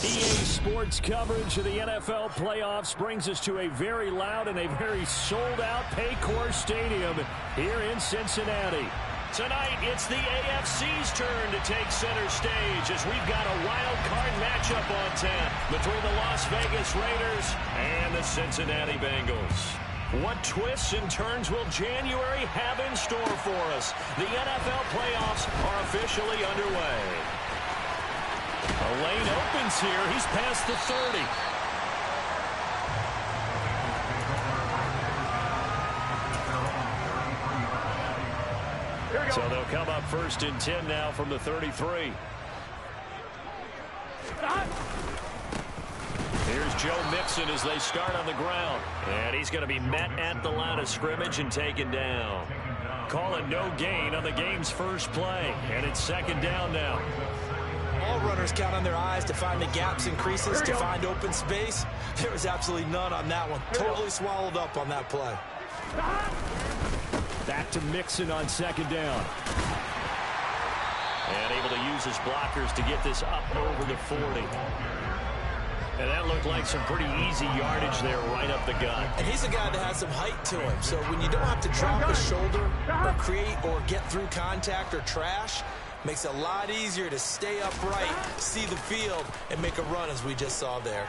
EA Sports coverage of the NFL playoffs brings us to a very loud and a very sold-out Paycor Stadium here in Cincinnati. Tonight, it's the AFC's turn to take center stage as we've got a wild card matchup on tap between the Las Vegas Raiders and the Cincinnati Bengals. What twists and turns will January have in store for us? The NFL playoffs are officially underway. A lane opens here. He's past the 30. So they'll come up first and 10 now from the 33. Here's Joe Mixon as they start on the ground. And he's going to be met at the line of scrimmage and taken down. Call it no gain on the game's first play. And it's second down now. All runners count on their eyes to find the gaps and creases, to find open space. There was absolutely none on that one. Totally swallowed up on that play. Back to Mixon on second down. And able to use his blockers to get this up over the 40. And that looked like some pretty easy yardage there right up the gut. And he's a guy that has some height to him. So when you don't have to drop a shoulder or create or get through contact or trash, makes it a lot easier to stay upright, see the field, and make a run as we just saw there.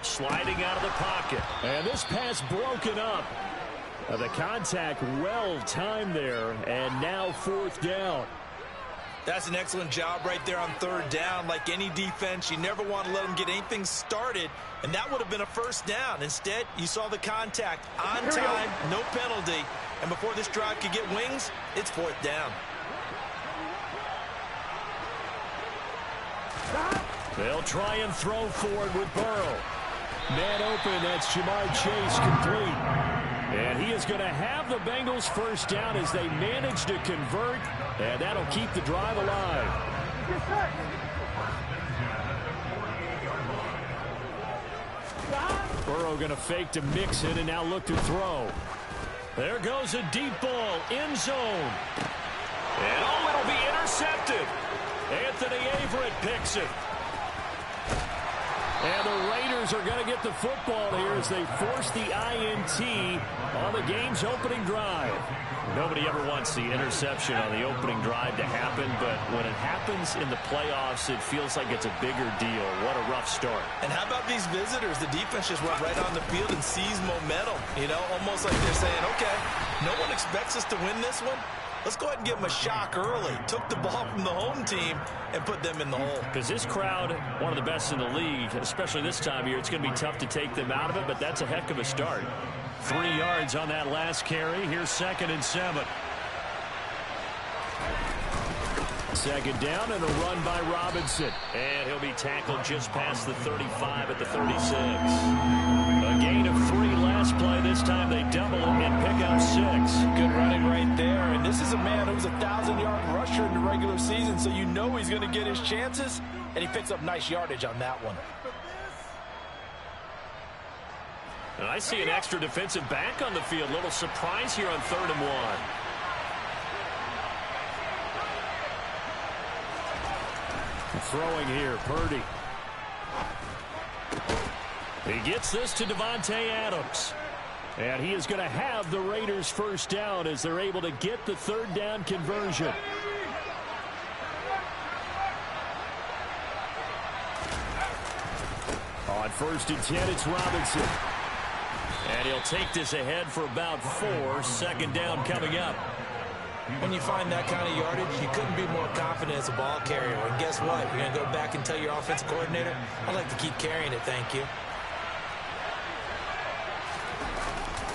Sliding out of the pocket. And this pass broken up. The contact well timed there, and now fourth down. That's an excellent job right there on third down. Like any defense, you never want to let them get anything started, and that would have been a first down. Instead, you saw the contact on time, no penalty, and before this drive could get wings, it's fourth down. They'll try and throw forward with Burrow. Man open, that's Jamar Chase complete. And he is going to have the Bengals first down as they manage to convert, and that'll keep the drive alive. Burrow going to fake to Mixon and now look to throw. There goes a deep ball, end zone. And oh, it'll be intercepted. Anthony Averett picks it. And the Raiders are going to get the football here as they force the INT on the game's opening drive. Nobody ever wants the interception on the opening drive to happen, but when it happens in the playoffs, it feels like it's a bigger deal. What a rough start. And how about these visitors? The defense just went right on the field and seized momentum. You know, almost like they're saying, okay, no one expects us to win this one. Let's go ahead and give them a shock early. Took the ball from the home team and put them in the hole. Because this crowd, one of the best in the league, especially this time of year, it's going to be tough to take them out of it, but that's a heck of a start. 3 yards on that last carry. Here's 2nd and 7. Second down and a run by Robinson. And he'll be tackled just past the 35 at the 36. A gain of 3 last play. This time they double it and pick up 6. Good running right there. And this is a man who's a 1,000-yard rusher in the regular season, so you know he's going to get his chances, and he picks up nice yardage on that one. And I see an extra defensive back on the field. Little surprise here on 3rd and 1. Throwing here, Purdy. He gets this to Davante Adams. And he is going to have the Raiders first down as they're able to get the 3rd down conversion. On 1st and 10, it's Robinson. And he'll take this ahead for about 4. 2nd down coming up. When you find that kind of yardage, you couldn't be more confident as a ball carrier. And guess what? You're going to go back and tell your offensive coordinator, I'd like to keep carrying it, thank you.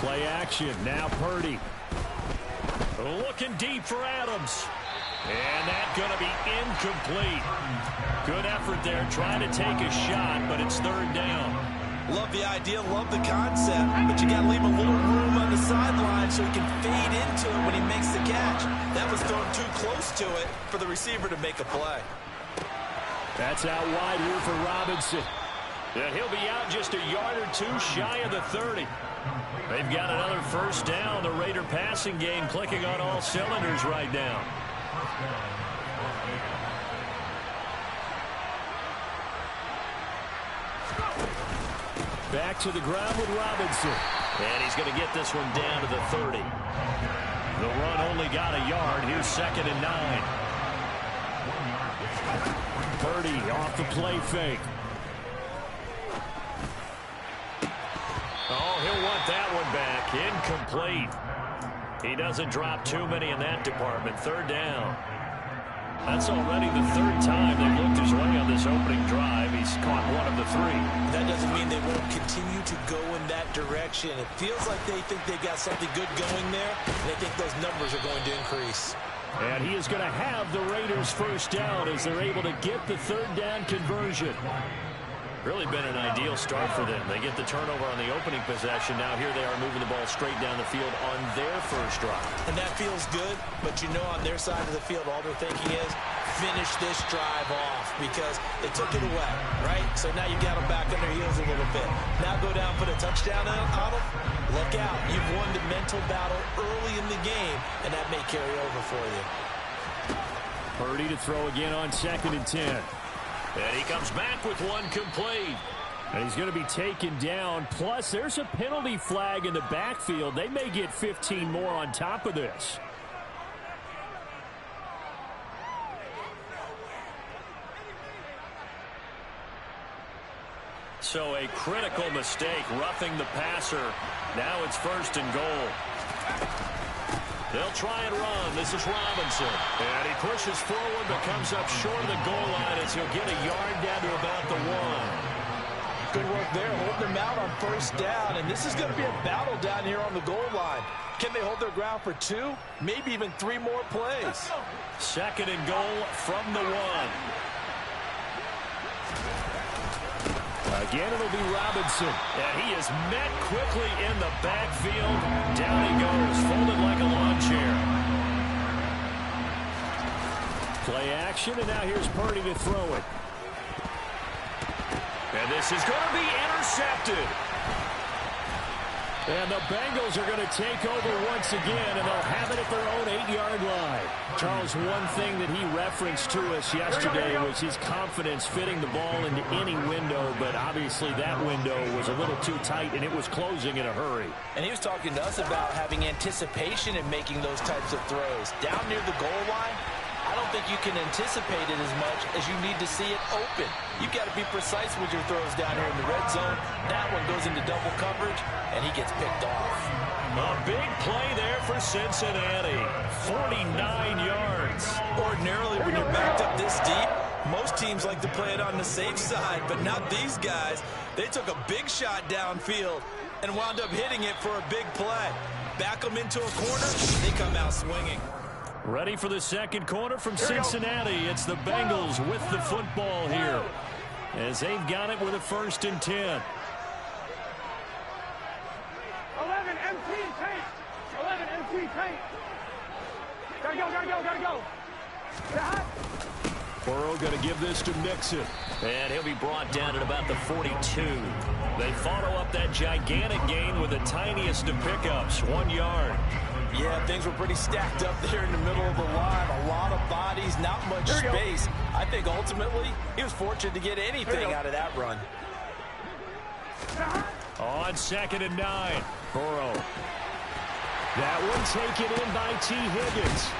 Play action. Now Purdy. Looking deep for Adams. And that's going to be incomplete. Good effort there trying to take a shot, but it's 3rd down. Love the idea, love the concept, but you got to leave a little room on the sideline so he can fade into it when he makes the catch. That was thrown too close to it for the receiver to make a play. That's out wide here for Robinson. And he'll be out just a yard or 2 shy of the 30. They've got another first down. The Raider passing game clicking on all cylinders right now. Back to the ground with Robinson. And he's going to get this one down to the 30. The run only got a yard. Here's 2nd and 9. Purdy off the play fake. Oh, he'll want that one back. Incomplete. He doesn't drop too many in that department. 3rd down. That's already the 3rd time they've looked his way on this opening drive. He's caught 1 of the 3. That doesn't mean they won't continue to go in that direction. It feels like they think they got something good going there, and they think those numbers are going to increase. And he is going to have the Raiders 1st down as they're able to get the 3rd down conversion. Really been an ideal start for them. They get the turnover on the opening possession. Now here they are moving the ball straight down the field on their 1st drive. And that feels good, but you know on their side of the field all they're thinking is finish this drive off because they took it away, right? So now you got them back on their heels a little bit. Now go down, put a touchdown on them. Look out. You've won the mental battle early in the game, and that may carry over for you. Purdy to throw again on 2nd and 10. And he comes back with one complete. And he's going to be taken down. Plus, there's a penalty flag in the backfield. They may get 15 more on top of this. So a critical mistake, roughing the passer. Now it's 1st and goal. They'll try and run. This is Robinson. And he pushes forward but comes up short of the goal line as he'll get a yard down to about the 1. Good work there, holding them out on 1st down. And this is going to be a battle down here on the goal line. Can they hold their ground for 2? Maybe even 3 more plays. 2nd and goal from the 1. Again, it'll be Robinson. And he is met quickly in the backfield. Down he goes, folded like a lawn chair. Play action, and now here's Purdy to throw it. And this is going to be intercepted. And the Bengals are going to take over once again, and they'll have it at their own 8-yard line. Charles, one thing that he referenced to us yesterday was his confidence fitting the ball into any window, but obviously that window was a little too tight, and it was closing in a hurry. And he was talking to us about having anticipation in making those types of throws. Down near the goal line, I don't think you can anticipate it as much as you need to see it open. You've got to be precise with your throws down here in the red zone. That one goes into double coverage, and he gets picked off. A big play there for Cincinnati. 49 yards. Ordinarily, when you're backed up this deep, most teams like to play it on the safe side, but not these guys. They took a big shot downfield and wound up hitting it for a big play. Back them into a corner, they come out swinging. Ready for the 2nd quarter from Cincinnati. It's the Bengals with the football here as they've got it with a 1st and 10. 11 MT tank. 11 MT tank. Gotta go. Burrow going to give this to Mixon. And he'll be brought down at about the 42. They follow up that gigantic gain with the tiniest of pickups, 1 yard. Yeah, things were pretty stacked up there in the middle of the line. A lot of bodies, not much space. I think ultimately he was fortunate to get anything out of that run. On 2nd and 9, Burrow. That one taken in by T. Higgins.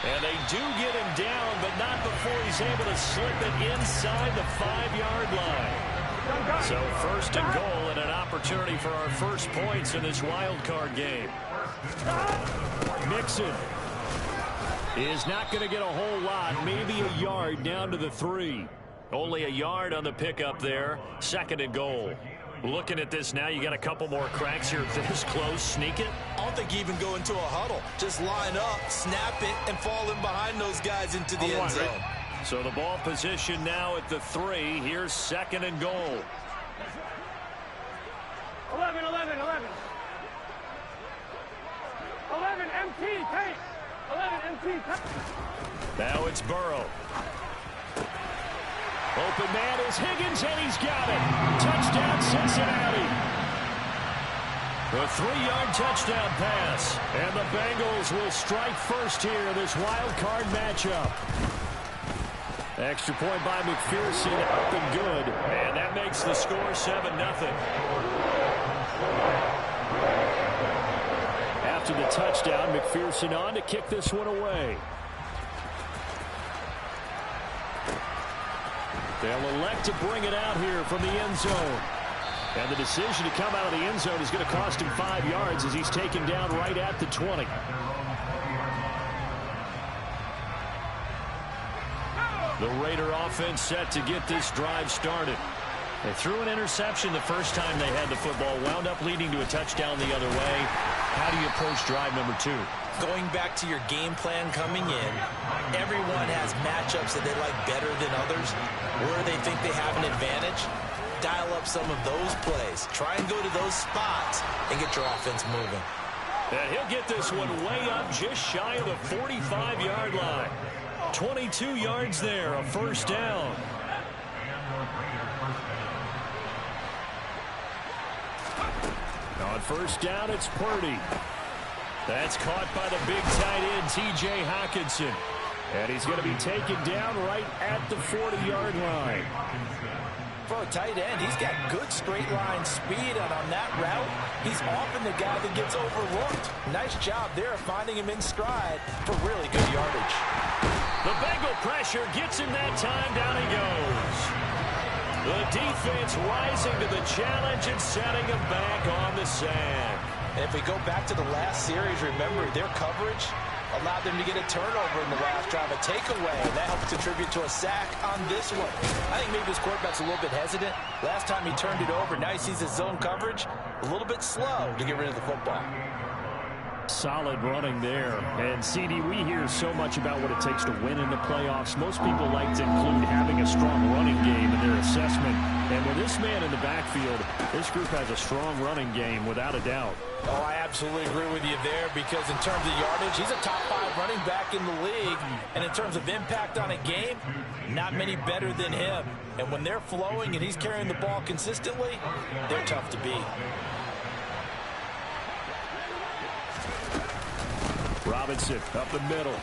And they do get him down, but not before he's able to slip it inside the 5-yard line. So 1st and goal and an opportunity for our first points in this wild card game. Mixon is not going to get a whole lot, maybe a yard down to the 3. Only a yard on the pickup there. 2nd and goal. Looking at this now, you got a couple more cracks here this close. Sneak it. I don't think you even go into a huddle. Just line up, snap it, and fall in behind those guys into the end zone. So the ball position now at the 3. Here's 2nd and goal. 11. 11 MT tank. 11 MT tank. Now it's Burrow. Open man is Higgins, and he's got it. Touchdown, Cincinnati. A 3-yard touchdown pass. And the Bengals will strike first here in this wild card matchup. Extra point by McPherson, up and good. And that makes the score 7-0. After the touchdown, McPherson on to kick this one away. They'll elect to bring it out here from the end zone. And the decision to come out of the end zone is going to cost him 5 yards as he's taken down right at the 20. The Raider offense set to get this drive started. They threw an interception the first time they had the football, wound up leading to a touchdown the other way. How do you approach drive number 2? Going back to your game plan coming in, everyone has matchups that they like better than others, where they think they have an advantage. Dial up some of those plays. Try and go to those spots and get your offense moving. And he'll get this one way up just shy of the 45-yard line. 22 yards there, a first down. On first down, it's Purdy. That's caught by the big tight end, T.J. Hockenson. And he's going to be taken down right at the 40-yard line. For a tight end, he's got good straight line speed, and on that route, he's often the guy that gets overlooked. Nice job there finding him in stride for really good yardage. The Bengal pressure gets him that time. Down he goes. The defense rising to the challenge and setting him back on the sack. And if we go back to the last series, remember their coverage allowed them to get a turnover in the last drive, a takeaway, and that helped contribute to a sack on this one. I think maybe this quarterback's a little bit hesitant. Last time he turned it over, now he sees his zone coverage a little bit slow to get rid of the football. Solid running there. And, CD, we hear so much about what it takes to win in the playoffs. Most people like to include having a strong running game in their assessment. And with this man in the backfield, this group has a strong running game without a doubt. Oh, I absolutely agree with you there, because in terms of yardage, he's a top 5 running back in the league. And in terms of impact on a game, not many better than him. And when they're flowing and he's carrying the ball consistently, they're tough to beat. Robinson up the middle.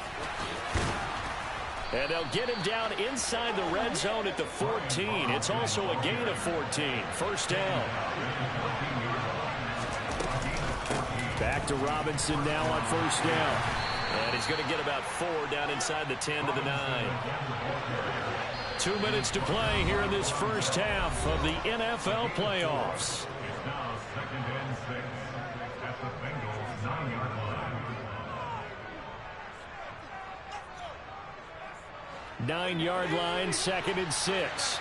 And they'll get him down inside the red zone at the 14. It's also a gain of 14. First down. Back to Robinson now on first down. And he's going to get about 4 down inside the 10 to the 9. 2 minutes to play here in this first half of the NFL playoffs. 9-yard line, 2nd and 6.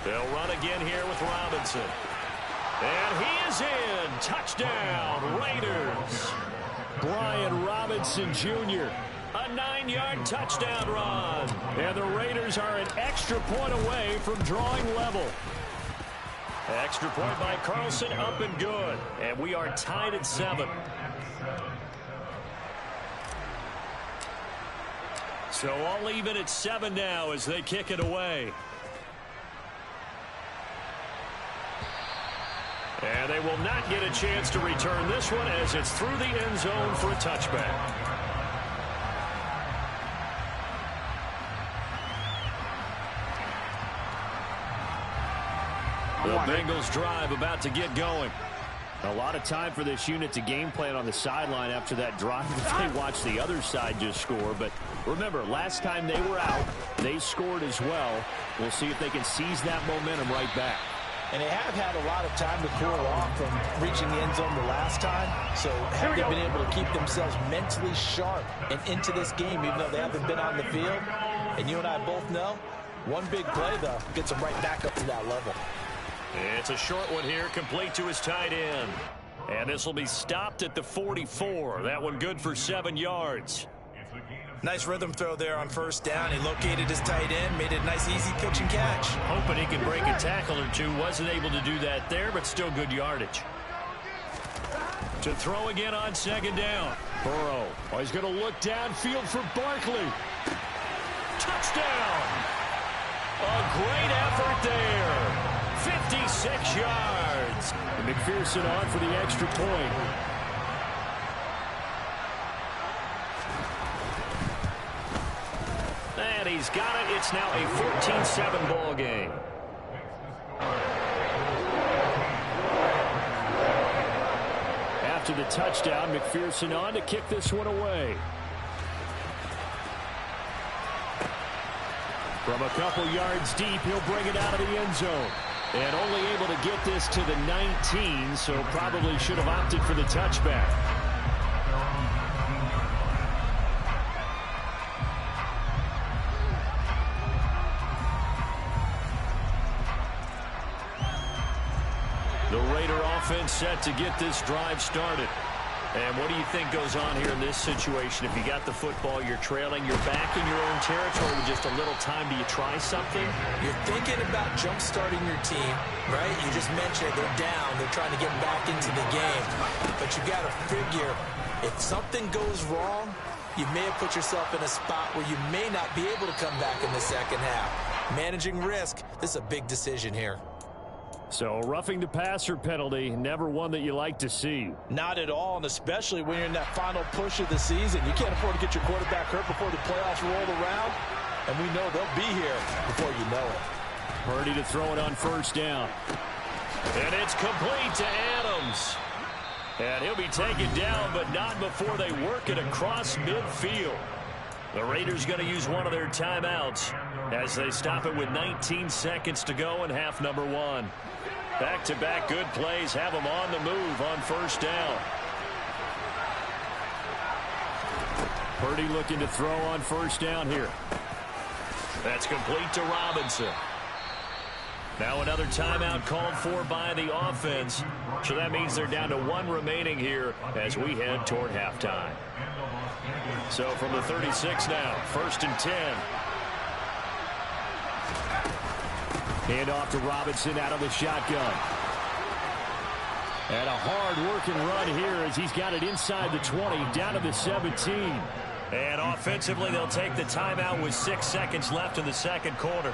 They'll run again here with Robinson. And he is in. Touchdown, Raiders. Brian Robinson Jr., a 9-yard touchdown run. And the Raiders are an extra point away from drawing level. Extra point by Carlson, up and good. And we are tied at 7. So all even at 7 now as they kick it away. And they will not get a chance to return this one as it's through the end zone for a touchback. The Bengals drive about to get going. A lot of time for this unit to game plan on the sideline after that drive. They watched the other side just score. But remember, last time they were out, they scored as well. We'll see if they can seize that momentum right back. And they have had a lot of time to cool off from reaching the end zone the last time. So have they been able to keep themselves mentally sharp and into this game, even though they haven't been on the field? And you and I both know, one big play, though, gets them right back up to that level. It's a short one here, complete to his tight end. And this will be stopped at the 44. That one good for 7 yards. Nice rhythm throw there on first down. He located his tight end, made it a nice easy pitch and catch. Hoping he could break a tackle or two. Wasn't able to do that there, but still good yardage. To throw again on 2nd down. Burrow. Oh, he's going to look downfield for Barkley. Touchdown. A great effort there. 56 yards. And McPherson on for the extra point. And he's got it. It's now a 14-7 ball game. After the touchdown, McPherson on to kick this one away. From a couple yards deep, he'll bring it out of the end zone. And only able to get this to the 19, so probably should have opted for the touchback. The Raider offense set to get this drive started. And what do you think goes on here in this situation? If you got the football, you're trailing, you're back in your own territory with just a little time. Do you try something? You're thinking about jump-starting your team, right? You just mentioned they're down. They're trying to get back into the game. But you got to figure, if something goes wrong, you may have put yourself in a spot where you may not be able to come back in the second half. Managing risk, this is a big decision here. So roughing the passer penalty, never one that you like to see. Not at all, and especially when you're in that final push of the season. You can't afford to get your quarterback hurt before the playoffs roll around, and we know they'll be here before you know it. Purdy to throw it on first down. And it's complete to Adams. And he'll be taken down, but not before they work it across midfield. The Raiders going to use one of their timeouts as they stop it with 19 seconds to go in half number one. Back-to-back good plays have them on the move on first down. Purdy looking to throw on first down here. That's complete to Robinson. Now another timeout called for by the offense. So that means they're down to one remaining here as we head toward halftime. So from the 36 now, 1st and 10. Hand off to Robinson out of the shotgun. And a hard-working run here as he's got it inside the 20, down to the 17. And offensively, they'll take the timeout with 6 seconds left in the second quarter.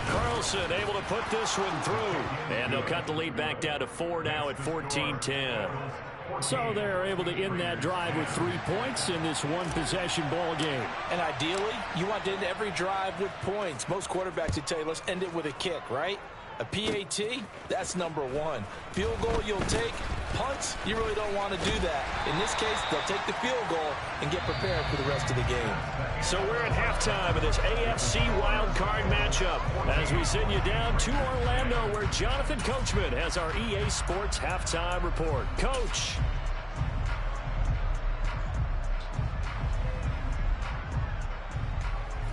Carlson able to put this one through. And they'll cut the lead back down to 4 now at 14-10. So they're able to end that drive with 3 points in this one-possession ball game. And ideally, you want to end every drive with points. Most quarterbacks would tell you, let's end it with a kick, right? A PAT, that's number one. Field goal you'll take. Punts, you really don't want to do that. In this case, they'll take the field goal and get prepared for the rest of the game. So we're at halftime of this AFC wildcard matchup as we send you down to Orlando where Jonathan Coachman has our EA Sports halftime report. Coach.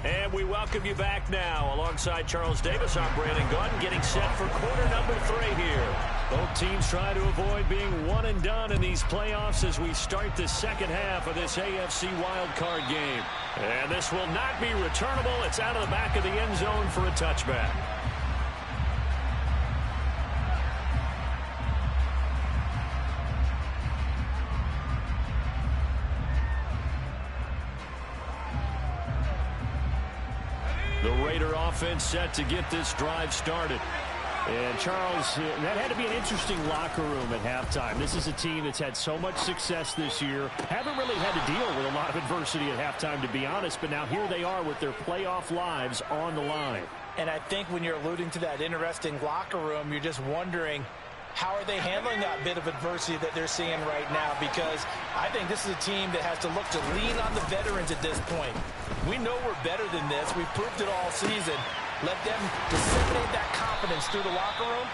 And we welcome you back now. Alongside Charles Davis, I'm Brandon Gaudin, getting set for quarter number 3 here. Both teams try to avoid being one and done in these playoffs as we start the second half of this AFC wildcard game. And this will not be returnable. It's out of the back of the end zone for a touchback. The Raider offense set to get this drive started. And Charles, that had to be an interesting locker room at halftime. This is a team that's had so much success this year. Haven't really had to deal with a lot of adversity at halftime, to be honest. But now here they are with their playoff lives on the line. And I think when you're alluding to that interesting locker room, you're just wondering, how are they handling that bit of adversity that they're seeing right now? Because I think this is a team that has to look to lean on the veterans at this point. We know we're better than this. We've proved it all season. Let them disseminate that confidence through the locker room.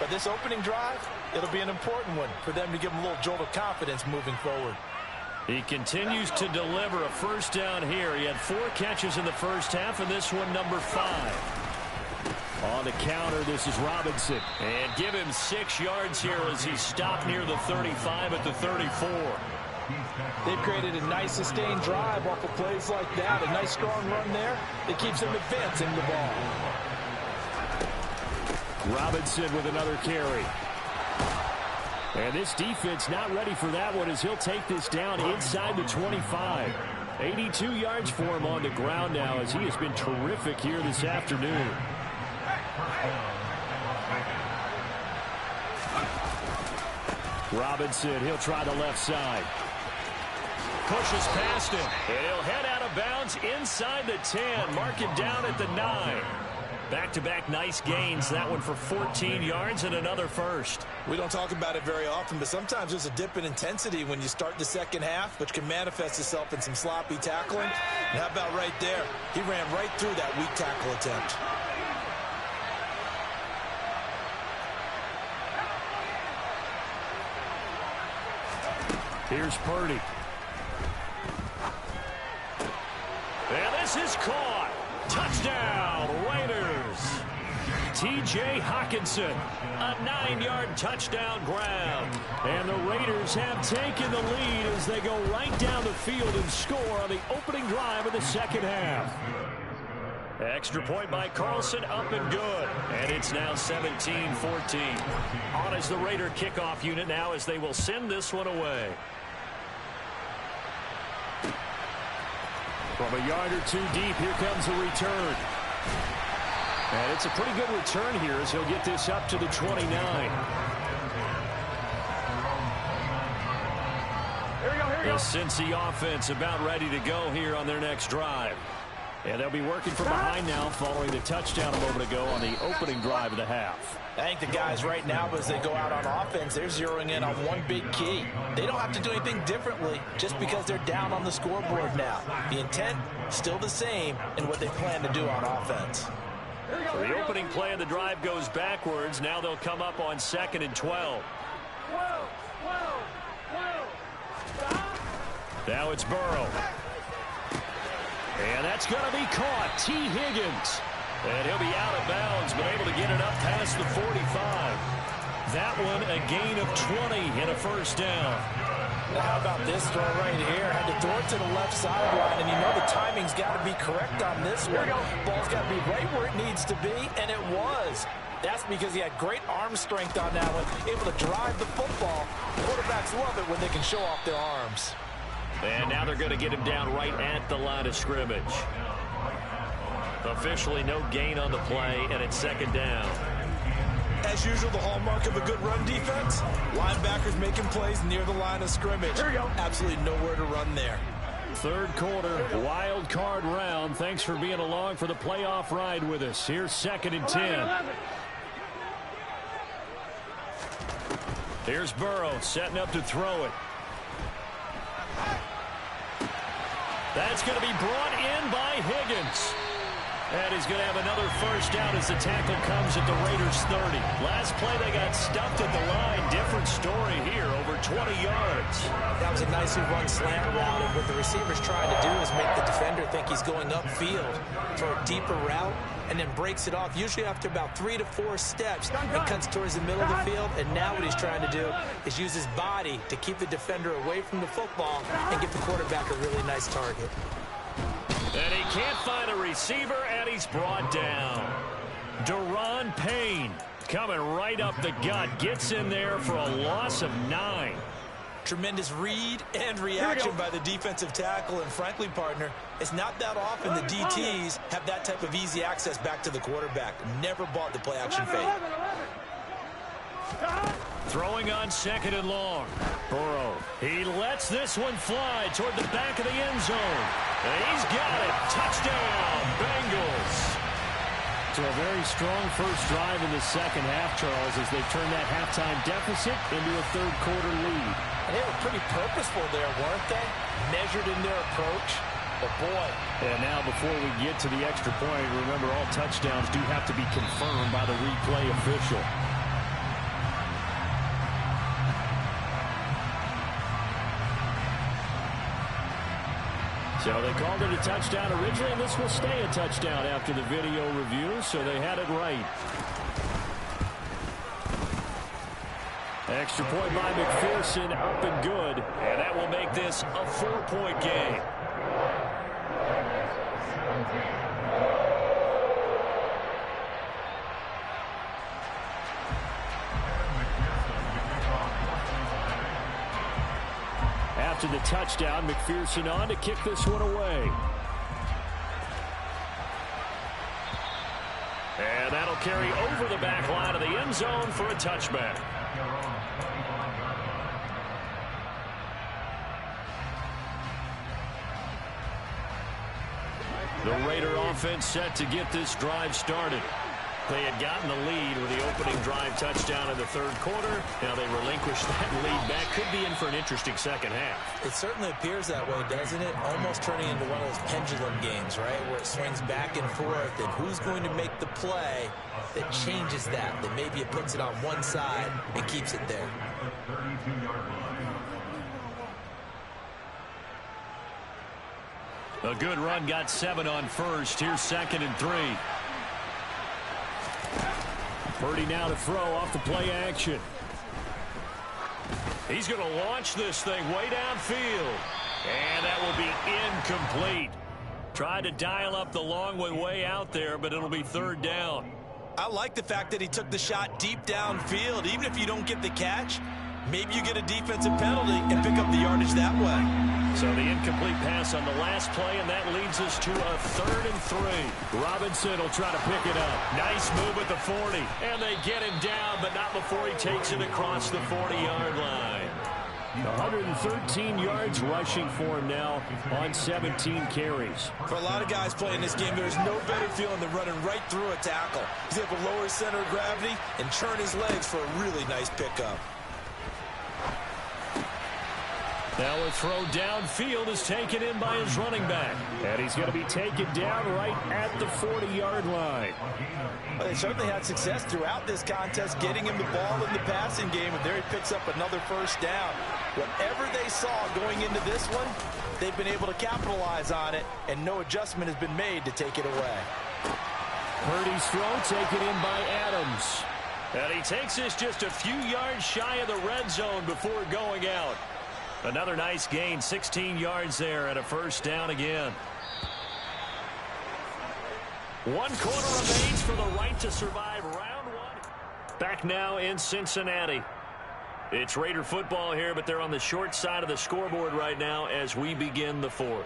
But this opening drive, it'll be an important one for them to give them a little jolt of confidence moving forward. He continues to deliver a first down here. He had 4 catches in the first half, and this one number 5. On the counter, this is Robinson. And give him 6 yards here as he stopped near the 35 at the 34. They've created a nice sustained drive off of plays like that. A nice strong run there that keeps them advancing the ball. Robinson with another carry. And this defense not ready for that one as he'll take this down inside the 25. 82 yards for him on the ground now as he has been terrific here this afternoon. Robinson, he'll try the left side. pushes past him. And he'll head out of bounds inside the 10. Mark it down at the 9. Back-to-back nice gains. That one for 14 yards and another first. We don't talk about it very often, but sometimes there's a dip in intensity when you start the second half, which can manifest itself in some sloppy tackling. And how about right there? He ran right through that weak tackle attempt. Here's Purdy. And this is caught. Touchdown, Raiders. T.J. Hockenson, a 9-yard touchdown grab. And the Raiders have taken the lead as they go right down the field and score on the opening drive of the second half. Extra point by Carlson, up and good. And it's now 17-14. On as the Raider kickoff unit now as they will send this one away. From a yard or two deep, here comes a return. And it's a pretty good return here as he'll get this up to the 29. The Cincy offense about ready to go here on their next drive. And they'll be working from behind now following the touchdown a moment ago on the opening drive of the half. I think the guys right now, as they go out on offense, they're zeroing in on one big key. They don't have to do anything differently just because they're down on the scoreboard now. The intent, still the same in what they plan to do on offense. So the opening play of the drive goes backwards. Now they'll come up on 2nd and 12. Now it's Burrow. And that's going to be caught. T. Higgins. And he'll be out of bounds, but able to get it up past the 45. That one a gain of 20 and a first down. Now how about this throw right here? Had to throw it to the left sideline, and you know the timing's got to be correct on this one. Ball's got to be right where it needs to be, and it was. That's because he had great arm strength on that one, able to drive the football. Quarterbacks love it when they can show off their arms. And now they're going to get him down right at the line of scrimmage. Officially no gain on the play, and it's 2nd down. As usual, the hallmark of a good run defense, linebackers making plays near the line of scrimmage. Here we go. Absolutely nowhere to run there. Third quarter, wild card round. Thanks for being along for the playoff ride with us. Here's 2nd and 10. Here's Burrow setting up to throw it. That's going to be brought in by Higgins. And he's going to have another first down as the tackle comes at the Raiders' 30. Last play, they got stuffed at the line. Different story here, over 20 yards. That was a nicely run slant route, and what the receiver's trying to do is make the defender think he's going upfield for a deeper route, and then breaks it off, usually after about 3 to 4 steps, and cuts towards the middle of the field. And now what he's trying to do is use his body to keep the defender away from the football and give the quarterback a really nice target. And he can't find a receiver, and he's brought down. Daron Payne coming right up the gut. Gets in there for a loss of 9. Tremendous read and reaction by the defensive tackle. And frankly, partner, it's not that often the DTs have that type of easy access back to the quarterback. Never bought the play-action fake. Throwing on 2nd and long. Burrow. He lets this one fly toward the back of the end zone. And he's got it. Touchdown, Bengals. So a very strong first drive in the second half, Charles, as they turn that halftime deficit into a third quarter lead. And they were pretty purposeful there, weren't they? Measured in their approach. But boy. And now before we get to the extra point, remember all touchdowns do have to be confirmed by the replay official. So they called it a touchdown originally, and this will stay a touchdown after the video review, so they had it right. Extra point by McPherson, up and good, and that will make this a 4-point game. After the touchdown, McPherson on to kick this one away. And that'll carry over the back line of the end zone for a touchback. The Raider offense set to get this drive started. They had gotten the lead with the opening drive touchdown in the third quarter. Now they relinquish that lead back. Could be in for an interesting second half. It certainly appears that way, doesn't it? Almost turning into one of those pendulum games, right? Where it swings back and forth. And who's going to make the play that changes that? That maybe it puts it on one side and keeps it there. A good run got 7 on first. Here's 2nd and 3. Purdy now to throw off the play action. He's going to launch this thing way downfield. And that will be incomplete. Tried to dial up the long one way out there, but it'll be 3rd down. I like the fact that he took the shot deep downfield. Even if you don't get the catch, maybe you get a defensive penalty and pick up the yardage that way. So the incomplete pass on the last play, and that leads us to a 3rd and 3. Robinson will try to pick it up. Nice move at the 40. And they get him down, but not before he takes it across the 40-yard line. 113 yards rushing for him now on 17 carries. For a lot of guys playing this game, there's no better feeling than running right through a tackle. He's able to lower his center of gravity and turn his legs for a really nice pickup. Now a throw downfield is taken in by his running back. And he's going to be taken down right at the 40-yard line. Well, they certainly had success throughout this contest getting him the ball in the passing game, and there he picks up another 1st down. Whatever they saw going into this one, they've been able to capitalize on it, and no adjustment has been made to take it away. Purdy's throw taken in by Adams. And he takes this just a few yards shy of the red zone before going out. Another nice gain, 16 yards there, and a 1st down again. 1 quarter remains for the right to survive round 1. Back now in Cincinnati. It's Raider football here, but they're on the short side of the scoreboard right now as we begin the 4th.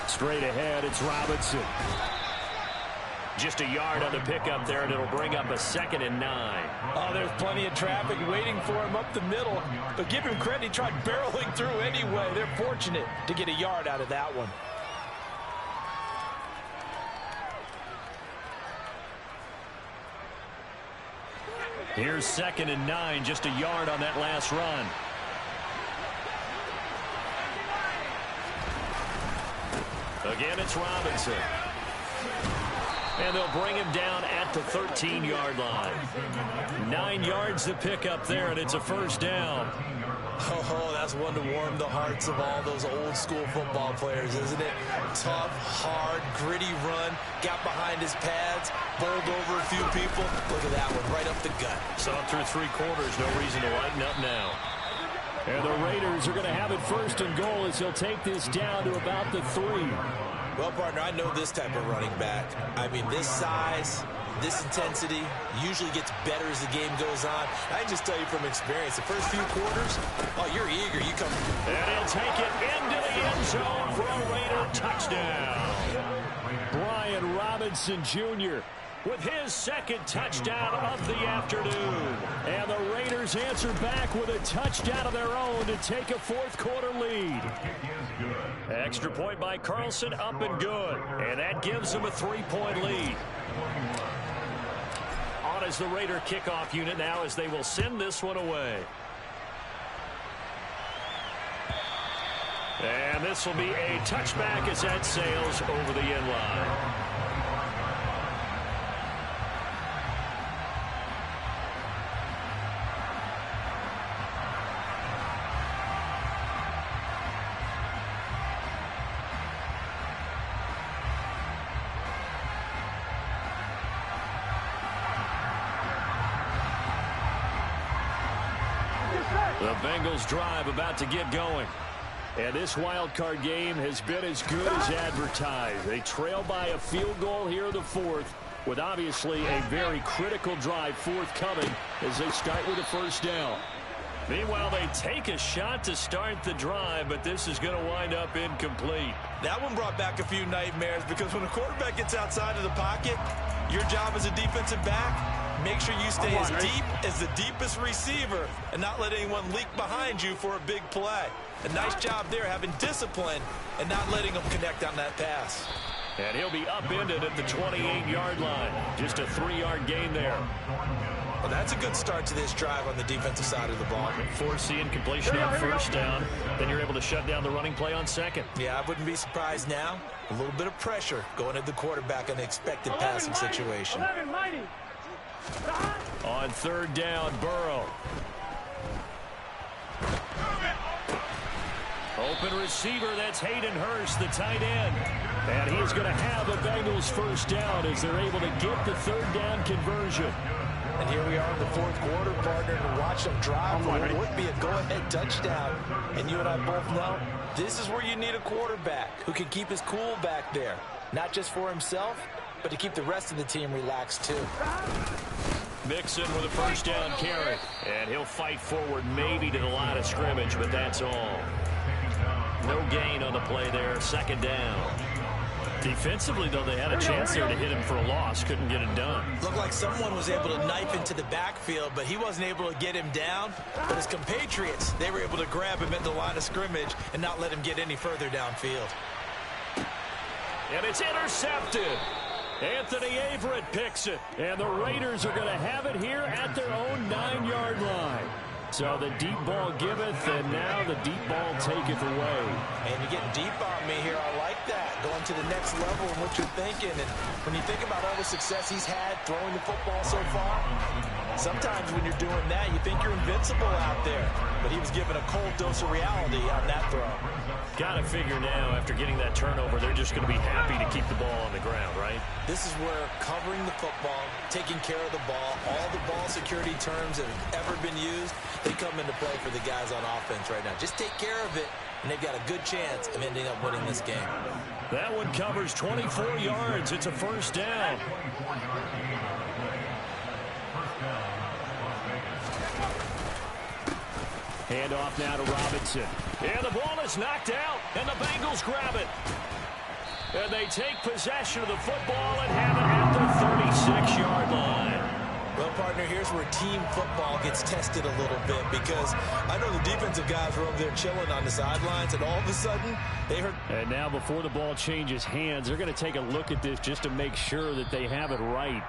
Straight ahead, it's Robinson. Just a yard on the pickup there, and it'll bring up a 2nd and 9. Oh, there's plenty of traffic waiting for him up the middle. But give him credit, he tried barreling through anyway. They're fortunate to get a yard out of that one. Here's 2nd and 9, just a yard on that last run. Again, it's Robinson. And they'll bring him down at the 13-yard line. 9 yards to pick up there, and it's a 1st down. Oh, that's one to warm the hearts of all those old-school football players, isn't it? Tough, hard, gritty run. Got behind his pads, bowled over a few people. Look at that one, right up the gut. Saw it through 3 quarters. No reason to lighten up now. And the Raiders are going to have it 1st and goal as he'll take this down to about the 3. Well, partner, I know this type of running back. I mean, this size, this intensity usually gets better as the game goes on. I can just tell you from experience, the first few quarters, oh, you're eager. You come. And he'll take it into the end zone for a Raider touchdown. Brian Robinson Jr. with his 2nd touchdown of the afternoon. And the Raiders answer back with a touchdown of their own to take a 4th quarter lead. Extra point by Carlson, up and good. And that gives them a 3-point lead. On as the Raider kickoff unit now as they will send this one away. And this will be a touchback as that sails over the end line. The Bengals drive about to get going. And this wild card game has been as good as advertised. They trail by a field goal here in the 4th with obviously a very critical drive forthcoming as they start with a 1st down. Meanwhile, they take a shot to start the drive, but this is going to wind up incomplete. That one brought back a few nightmares because when a quarterback gets outside of the pocket, your job as a defensive back, make sure you stay as deep as the deepest receiver and not let anyone leak behind you for a big play. A nice job there having discipline and not letting them connect on that pass. And he'll be upended at the 28-yard line. Just a 3-yard gain there. Well, that's a good start to this drive on the defensive side of the ball. Force the incompletion on first down. Then you're able to shut down the running play on second. Yeah, I wouldn't be surprised now. A little bit of pressure going at the quarterback in an expected passing situation. On third down, Burrow. Open receiver, that's Hayden Hurst, the tight end. And he's going to have a Bengals first down as they're able to get the third down conversion. And here we are in the fourth quarter, partner, to watch them drive for what would be a go-ahead touchdown. And you and I both know this is where you need a quarterback who can keep his cool back there. Not just for himself, but to keep the rest of the team relaxed too. Mixon with a first down carry. And he'll fight forward maybe to the line of scrimmage, but that's all. No gain on the play there, second down. Defensively, though, they had a chance there to hit him for a loss. Couldn't get it done. Looked like someone was able to knife into the backfield, but he wasn't able to get him down. But his compatriots, they were able to grab him at the line of scrimmage and not let him get any further downfield. And it's intercepted. Anthony Averett picks it. And the Raiders are going to have it here at their own 9-yard line. So the deep ball giveth, and now the deep ball taketh away. And you're getting deep on me here. I like that. Going to the next level in what you're thinking. And when you think about all the success he's had throwing the football so far, sometimes when you're doing that, you think you're invincible out there. But he was given a cold dose of reality on that throw. Got to figure now, after getting that turnover, they're just going to be happy to keep the ball on the ground, right? This is where covering the football, taking care of the ball, all the ball security terms that have ever been used, they come into play for the guys on offense right now. Just take care of it, and they've got a good chance of ending up winning this game. That one covers 24 yards. It's a first down. Handoff now to Robinson. And the ball is knocked out, and the Bengals grab it. And they take possession of the football and have it at the 36-yard line. Well, partner, here's where team football gets tested a little bit because I know the defensive guys were over there chilling on the sidelines, and all of a sudden, they heard. And now before the ball changes hands, they're going to take a look at this just to make sure that they have it right.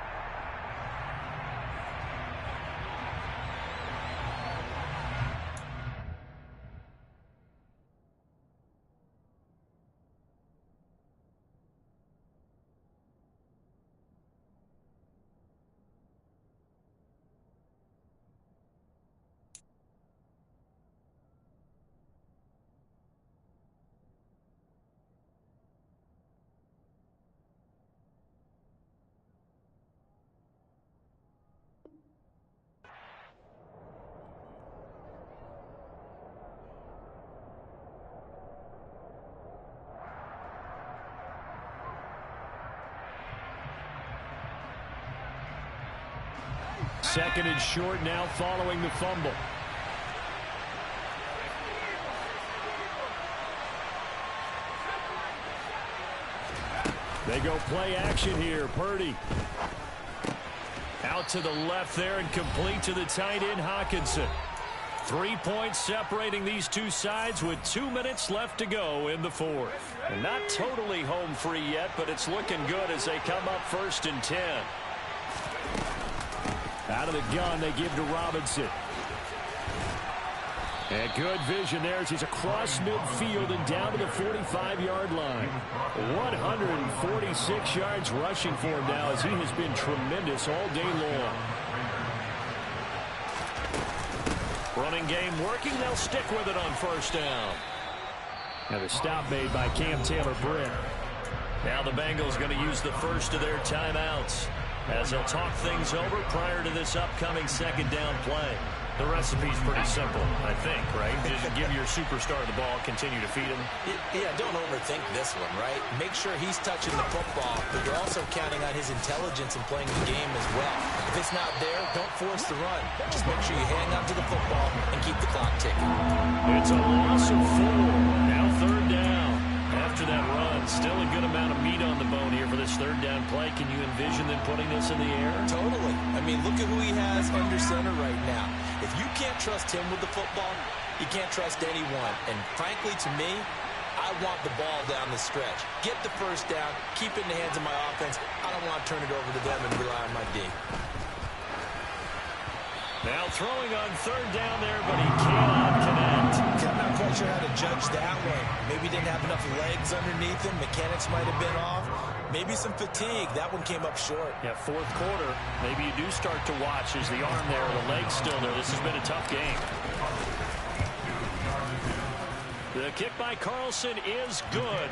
Second and short now following the fumble. They go play action here. Purdy. Out to the left there and complete to the tight end, Hockenson. 3 points separating these two sides with 2 minutes left to go in the fourth. And not totally home free yet, but it's looking good as they come up 1st and 10. Out of the gun, they give to Robinson. And good vision there as he's across midfield and down to the 45-yard line. 146 yards rushing for him now as he has been tremendous all day long. Running game working. They'll stick with it on first down. And a stop made by Cam Taylor-Britt. Now the Bengals going to use the first of their timeouts as they'll talk things over prior to this upcoming second down play. The recipe's pretty simple, I think, right? Just give your superstar the ball, continue to feed him. Yeah, don't overthink this one, right? Make sure he's touching the football, but you're also counting on his intelligence in playing the game as well. If it's not there, don't force the run. Just make sure you hang on to the football and keep the clock ticking. It's a loss of 4. Now 3rd down. After that run, still a good amount of meat on the bone here for this 3rd down play. Can you envision them putting this in the air? Totally. I mean, look at who he has under center right now. If you can't trust him with the football, you can't trust anyone. And frankly, to me, I want the ball down the stretch. Get the 1st down, keep it in the hands of my offense. I don't want to turn it over to them and rely on my D. Now throwing on 3rd down there, but he cannot connect. I'm not quite sure how to judge that one. Maybe he didn't have enough legs underneath him. Mechanics might have been off. Maybe some fatigue. That one came up short. Yeah, 4th quarter. Maybe you do start to watch as the arm there, the leg's still there. This has been a tough game. The kick by Carlson is good.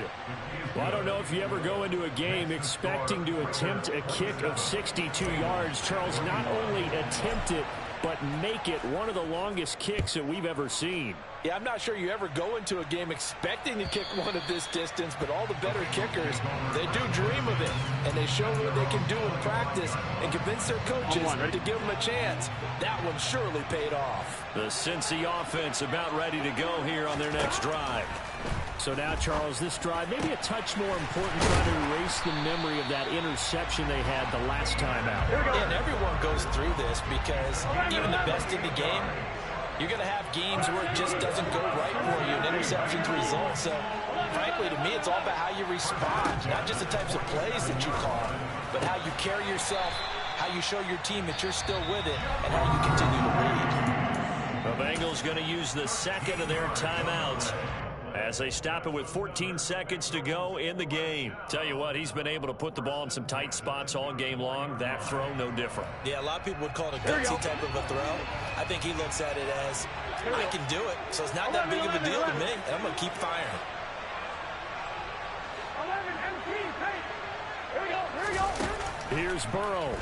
Well, I don't know if you ever go into a game expecting to attempt a kick of 62 yards. Charles, not only attempt it, but make it one of the longest kicks that we've ever seen. Yeah, I'm not sure you ever go into a game expecting to kick one of this distance, but all the better kickers, they do dream of it, and they show what they can do in practice and convince their coaches to give them a chance. That one surely paid off. The Cincy offense about ready to go here on their next drive. So now, Charles, this drive maybe a touch more important, trying to erase the memory of that interception they had the last time out. And everyone goes through this because even the best in the game, you're going to have games where it just doesn't go right for you and interceptions result. So, frankly, to me, it's all about how you respond, not just the types of plays that you call, but how you carry yourself, how you show your team that you're still with it, and how you continue to lead. The Bengals going to use the 2nd of their timeouts as they stop it with 14 seconds to go in the game. Tell you what, he's been able to put the ball in some tight spots all game long. That throw, no different. Yeah, a lot of people would call it a gutsy type of a throw. I think he looks at it as, I can do it, so it's not that big of a deal to me, and I'm going to keep firing. 11 MT, take. Here we go, here we go. Here's Burrow.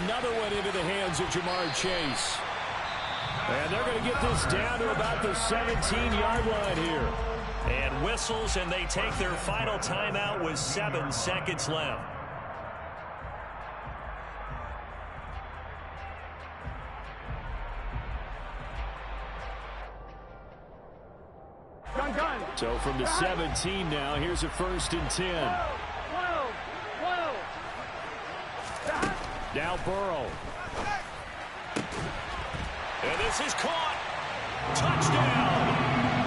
Another one into the hands of Jamar Chase. And they're going to get this down to about the 17-yard line here. And whistles, and they take their final timeout with 7 seconds left. Gun. So from the 17 now, here's a 1st and 10. Whoa. Now Burrow. And this is caught. Touchdown.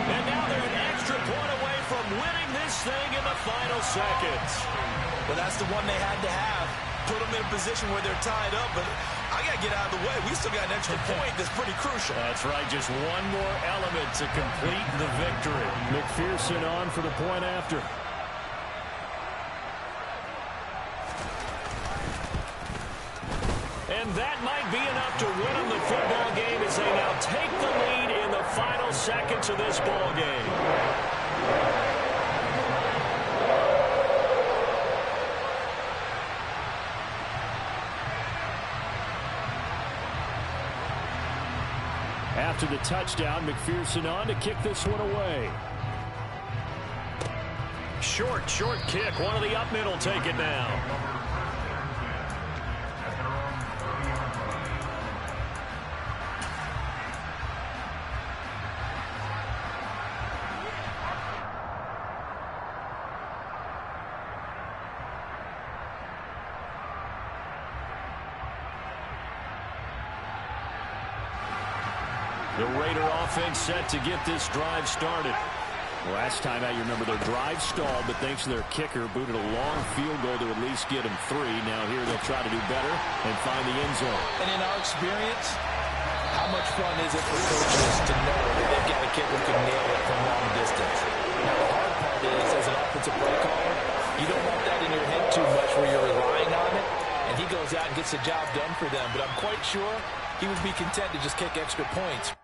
And now they're an extra point away from winning this thing in the final seconds. Well, that's the one they had to have. Put them in a position where they're tied up, but I got to get out of the way. We still got an extra point that's pretty crucial. That's right. Just one more element to complete the victory. McPherson on for the point after. And that might be enough to win them the football game as they now take the lead in the final seconds of this ball game. After the touchdown, McPherson on to kick this one away. Short kick. One of the up middle take it now. The Raider offense set to get this drive started. Last time out, you remember their drive stalled, but thanks to their kicker, booted a long field goal to at least get them 3. Now here they'll try to do better and find the end zone. And in our experience, how much fun is it for coaches to know that they've got a kicker who can nail it from long distance? Now the hard part is, as an offensive play caller, you don't want that in your head too much where you're relying on it, and he goes out and gets the job done for them. But I'm quite sure he would be content to just kick extra points